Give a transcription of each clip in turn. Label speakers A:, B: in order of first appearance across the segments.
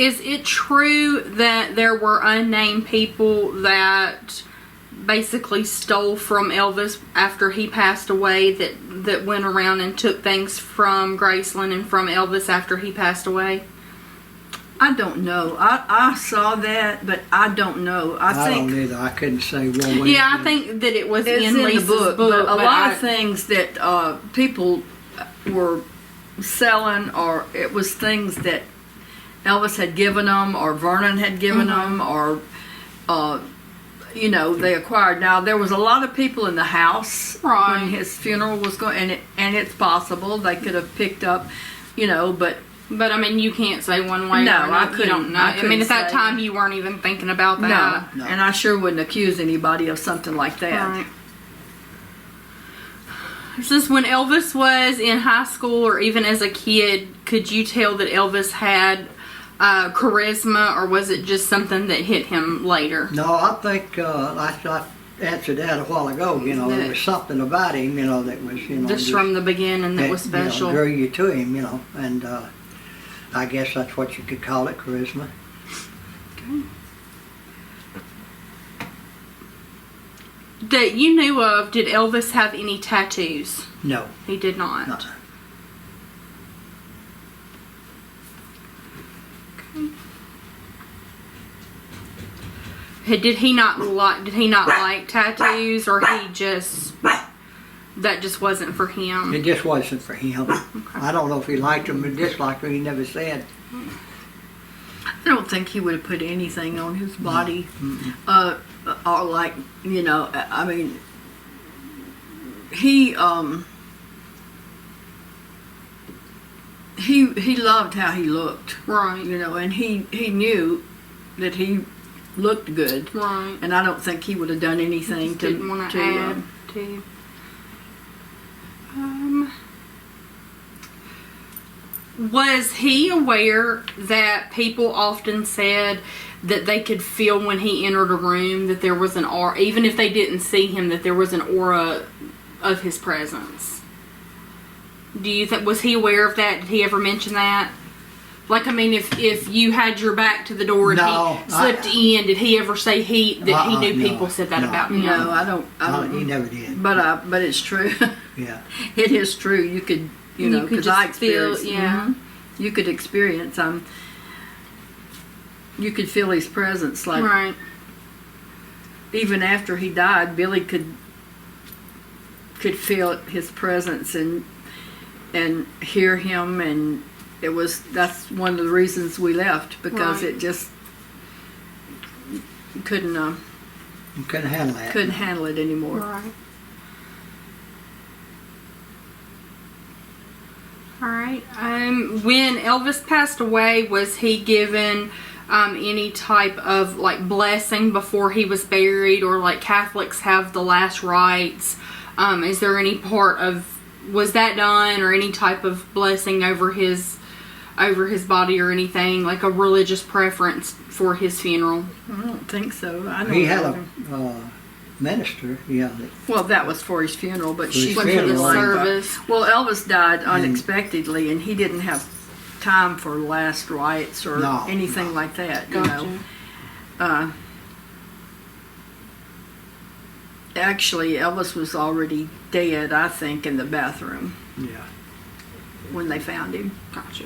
A: Is it true that there were unnamed people that basically stole from Elvis after he passed away, that went around and took things from Graceland and from Elvis after he passed away?
B: I don't know. I saw that, but I don't know. I think
C: don't either. I couldn't say one way.
A: Yeah, I think that it was
B: it's
A: in Lisa's
B: the book.
A: book.
B: But a lot of things that people were selling, or it was things that Elvis had given them, or Vernon had given them, or they acquired. Now there was a lot of people in the house when his funeral was going, and it's possible they could have picked up, But
A: I mean, you can't say one way.
B: No,
A: or another.
B: I couldn't.
A: You don't know. I mean, at that time, you weren't even thinking about that.
B: No, and I sure wouldn't accuse anybody of something like that.
A: Right. This is when Elvis was in high school, or even as a kid. Could you tell that Elvis had charisma, or was it just something that hit him later?
C: No, I think I answered that a while ago. There was something about him, that was,
A: just from the beginning that was special.
C: Drew you to him, and I guess that's what you could call it, charisma.
A: Okay. That you knew of, did Elvis have any tattoos?
C: No.
A: He did not.
C: No.
A: Okay. Did he not like tattoos, or that just wasn't for him?
C: It just wasn't for him. Okay. I don't know if he liked them or disliked them. He never said.
B: I don't think he would have put anything on his body.
C: Mm-hmm.
B: Or like, I mean, he loved how he looked.
A: Right.
B: And he knew that he looked good.
A: Right.
B: And I don't think he would have done anything to
A: didn't want to add to. Was he aware that people often said that they could feel when he entered a room that there was an aura, even if they didn't see him, that there was an aura of his presence? Do you think, was he aware of that? Did he ever mention that? Like, I mean, if you had your back to the door and he slipped in, did he ever say he knew people said that about him?
B: No, I don't.
C: He never did.
B: But it's true.
C: Yeah.
B: It is true. You could, because I experienced.
A: Yeah.
B: You could experience. You could feel his presence, like.
A: Right.
B: Even after he died, Billy could feel his presence and hear him, and that's one of the reasons we left, because it just couldn't
C: handle that.
B: Couldn't handle it anymore.
A: Right. All right. When Elvis passed away, was he given any type of like blessing before he was buried, or like Catholics have the last rites? Is there any was that done, or any type of blessing over his body, or anything, like a religious preference for his funeral?
B: I don't think so.
C: He had a minister, yeah.
B: Well, that was for his funeral, but she
A: went for the service.
B: Well, Elvis died unexpectedly, and he didn't have time for last rites or anything like that.
A: Gotcha.
B: Actually, Elvis was already dead, I think, in the bathroom.
C: Yeah.
B: When they found him.
A: Gotcha.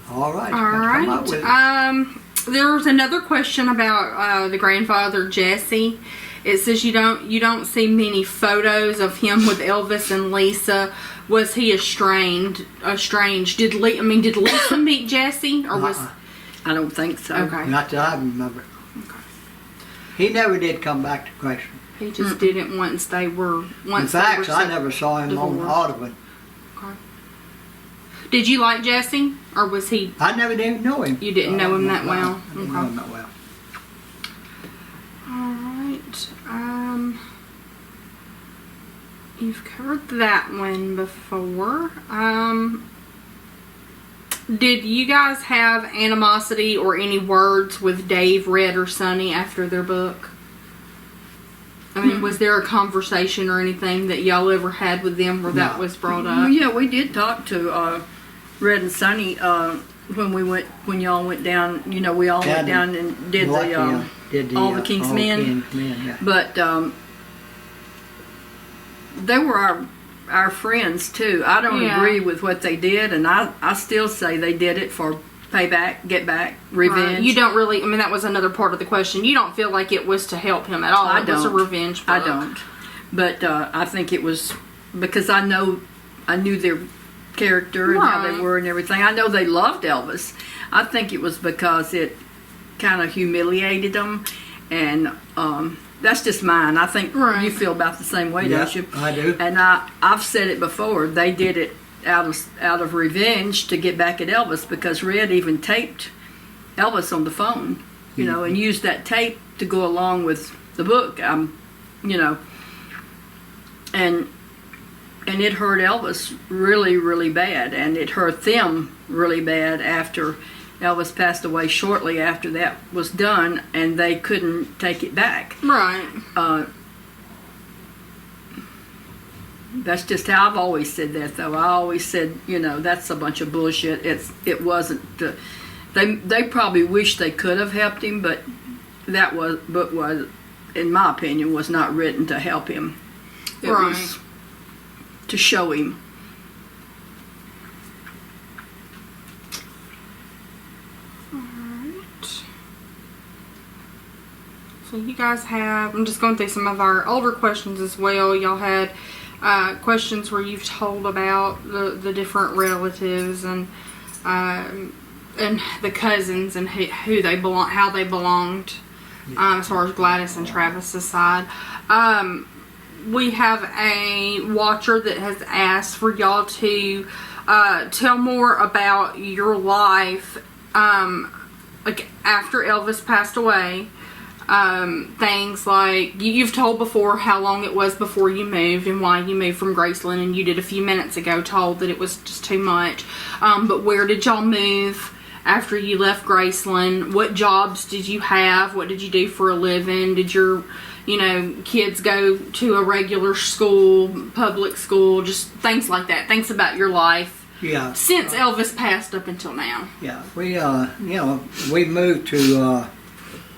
C: All right.
A: All right. There was another question about the grandfather Jesse. It says you don't see many photos of him with Elvis and Lisa. Was he estranged? Did Lisa meet Jesse, or was?
B: I don't think so.
A: Okay.
C: Not that I remember.
A: Okay.
C: He never did come back to Graceland.
A: He just didn't once they were.
C: In fact, I never saw him on Audubon.
A: Okay. Did you like Jesse, or was he?
C: I never did know him.
A: You didn't know him that well.
C: I didn't know him that well.
A: All right. You've covered that one before. Did you guys have animosity or any words with Dave, Red, or Sonny after their book? I mean, was there a conversation or anything that y'all ever had with them where that
C: No.
A: was brought
B: Well,
A: up?
B: yeah, we did talk to Red and Sonny when y'all went down. You know, we all went down and did all the King's Men.
C: Yeah.
B: But they were our friends too. I don't
A: Yeah.
B: agree with what they did, and I still say they did it for payback, get back, revenge.
A: Right. You don't really. I mean, that was another part of the question. You don't feel like it was to help him at all.
B: I
A: It was a
B: don't.
A: revenge book.
B: I don't. But I think it was because I knew their character and how they
A: Right.
B: were and everything. I know they loved Elvis. I think it was because it kind of humiliated them, and that's just mine. I think
A: Right.
B: you feel about the same way,
C: Yeah,
B: don't you?
C: I do.
B: And I've said it before. They did it out of revenge to get back at Elvis because Red even taped Elvis on the phone, you know, and used that tape to go along with the book. You know, and it hurt Elvis really, really bad, and it hurt them really bad after Elvis passed away. Shortly after that was done, and they couldn't take it back.
A: Right.
B: That's just how I've always said that, though. I always said, you know, that's a bunch of bullshit. It wasn't. They probably wish they could have helped him, but that book was, in my opinion, was not written to help him. It
A: Right.
B: was to show him.
A: So you guys have, I'm just going through some of our older questions as well. Y'all had questions where you've told about the different relatives and the cousins and who they belong, how they belonged, as far as Gladys and Travis's side. We have a watcher that has asked for y'all to tell more about your life, like after Elvis passed away. Things like you've told before how long it was before you moved and why you moved from Graceland, and you did a few minutes ago told that it was just too much. But where did y'all move after you left Graceland? What jobs did you have? What did you do for a living? Did your kids go to a regular school, public school, just things like that? Things about your life.
C: Yeah.
A: Since Elvis passed up until now.
C: Yeah. We moved to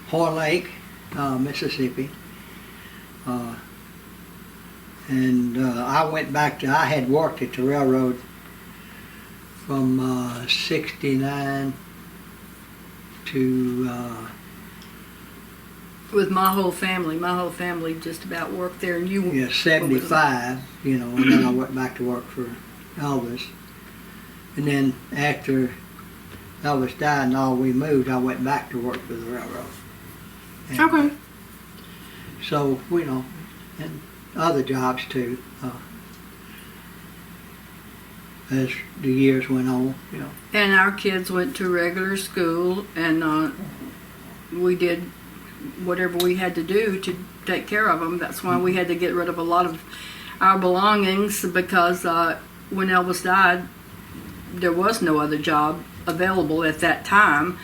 C: Horn Lake, Mississippi. And I went back I had worked at the railroad from 69 to
B: With my whole family just about worked there, and you
C: 75, and then I went back to work for Elvis. And then after Elvis died and all, we moved, I went back to work for the railroad. And
A: Okay.
C: So, and other jobs too, as the years went on,
B: And our kids went to regular school, and we did whatever we had to do to take care of them. That's why we had to get rid of a lot of our belongings, because when Elvis died, there was no other job available at that time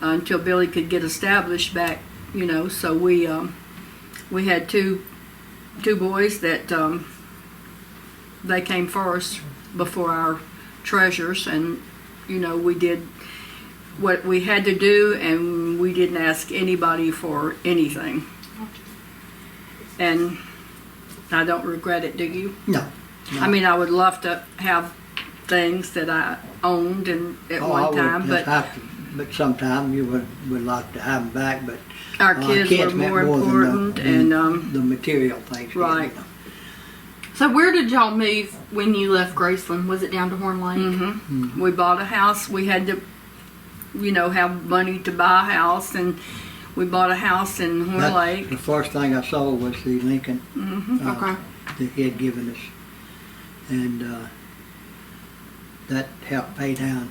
B: until Billy could get established back, So we had two boys that they came first before our treasures, and we did what we had to do, and we didn't ask anybody for anything. And I don't regret it, do you?
C: No.
B: I mean, I would love to have things that I owned and at
C: I
B: one
C: would
B: time,
C: just
B: but
C: have to, but sometime you would like to have them back, but
B: our kids were
C: meant
B: more
C: than
B: important, and
C: the material things.
B: right.
A: So where did y'all move when you left Graceland? Was it down to Horn Lake?
B: We bought a house. We had to, have money to buy a house, and we bought a house in Horn Lake.
C: The first thing I sold was the Lincoln
A: Okay.
C: that he had given us, and that helped pay down,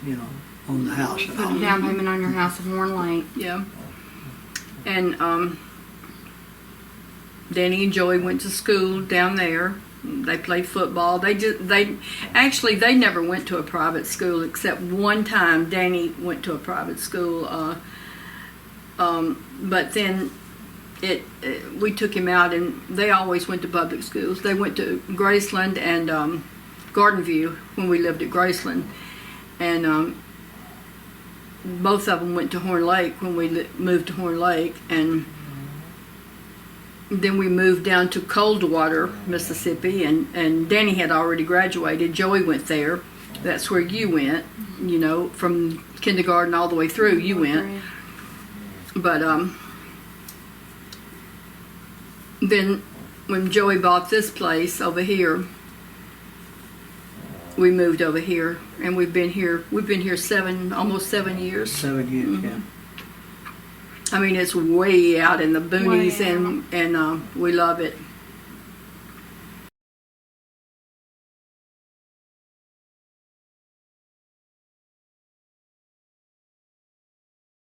C: on the house. And
A: Put
C: all.
A: a down payment on your house in Horn Lake.
B: Yeah. And Danny and Joey went to school down there. They played football. They never went to a private school except one time. Danny went to a private school, but then we took him out, and they always went to public schools. They went to Graceland and Garden View when we lived at Graceland, and both of them went to Horn Lake when we moved to Horn Lake, and then we moved down to Coldwater, Mississippi, and Danny had already graduated. Joey went there. That's where you went, you know, from kindergarten all the way through. You went, but then when Joey bought this place over here, we moved over here, and we've been here almost 7 years.
C: 7 years, yeah.
B: I mean, it's way out in the boonies,
A: Way out.
B: and we love it.